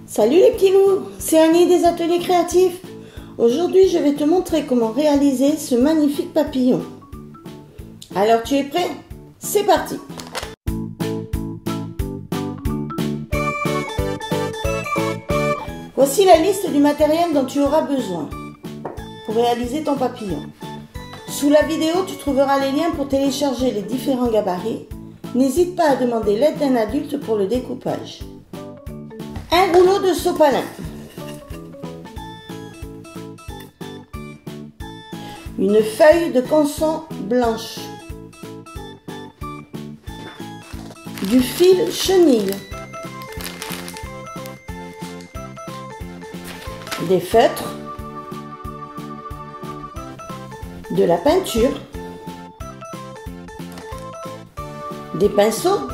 Salut les petits loups, c'est Annie des ateliers créatifs. Aujourd'hui je vais te montrer comment réaliser ce magnifique papillon. Alors tu es prêt? C'est parti! Voici la liste du matériel dont tu auras besoin pour réaliser ton papillon. Sous la vidéo tu trouveras les liens pour télécharger les différents gabarits. N'hésite pas à demander l'aide d'un adulte pour le découpage. Un rouleau de sopalin, une feuille de canson blanche, du fil chenille, des feutres, de la peinture, des pinceaux,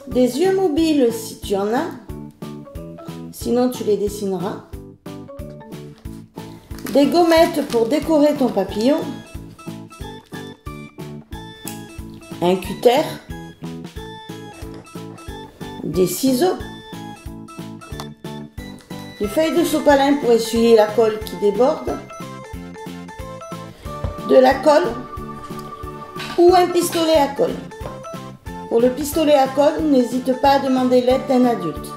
des yeux mobiles si tu en as, sinon tu les dessineras, des gommettes pour décorer ton papillon, un cutter, des ciseaux, des feuilles de sopalin pour essuyer la colle qui déborde, de la colle ou un pistolet à colle. Pour le pistolet à colle, n'hésite pas à demander l'aide d'un adulte.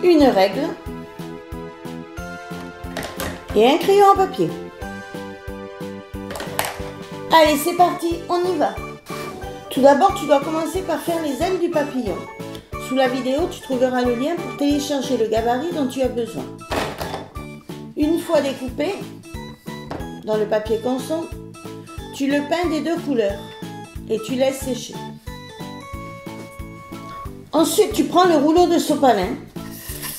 Une règle et un crayon à papier. Allez, c'est parti, on y va. Tout d'abord, tu dois commencer par faire les ailes du papillon. Sous la vidéo, tu trouveras le lien pour télécharger le gabarit dont tu as besoin. Une fois découpé, dans le papier canson, tu le peins des deux couleurs et tu laisses sécher. Ensuite, tu prends le rouleau de sopalin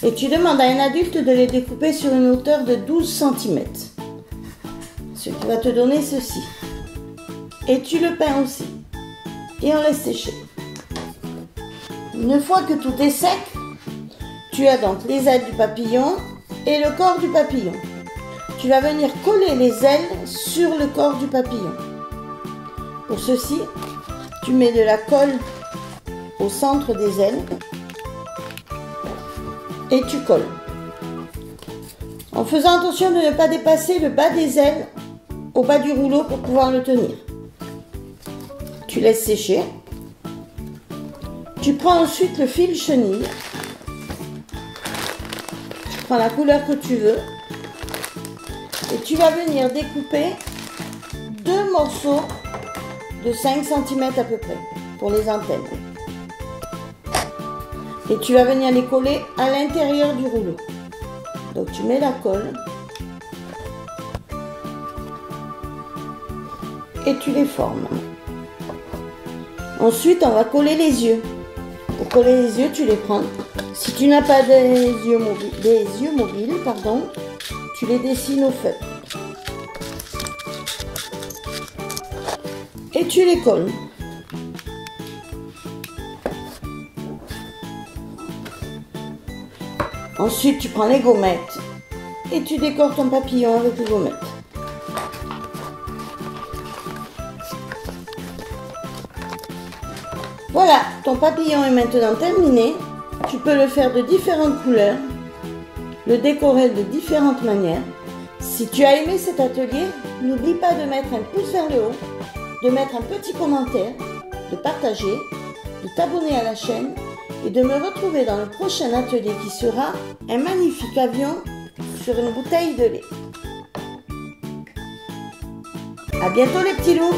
et tu demandes à un adulte de les découper sur une hauteur de 12 cm. Ce qui va te donner ceci. Et tu le peins aussi. Et on laisse sécher. Une fois que tout est sec, tu as donc les ailes du papillon et le corps du papillon. Tu vas venir coller les ailes sur le corps du papillon. Pour ceci, tu mets de la colle au centre des ailes et tu colles. En faisant attention de ne pas dépasser le bas des ailes au bas du rouleau pour pouvoir le tenir. Tu laisses sécher. Tu prends ensuite le fil chenille. Tu prends la couleur que tu veux et tu vas venir découper deux morceaux de 5 cm à peu près pour les antennes. Et tu vas venir les coller à l'intérieur du rouleau. Donc tu mets la colle et tu les formes. Ensuite, on va coller les yeux. Pour coller les yeux, tu les prends. Si tu n'as pas des yeux mobiles, tu les dessines au feutre. Et tu les colles. Ensuite, tu prends les gommettes et tu décores ton papillon avec les gommettes. Voilà, ton papillon est maintenant terminé. Tu peux le faire de différentes couleurs, le décorer de différentes manières. Si tu as aimé cet atelier, n'oublie pas de mettre un pouce vers le haut, de mettre un petit commentaire, de partager, de t'abonner à la chaîne et de me retrouver dans le prochain atelier qui sera un magnifique avion sur une bouteille de lait. À bientôt les petits loups!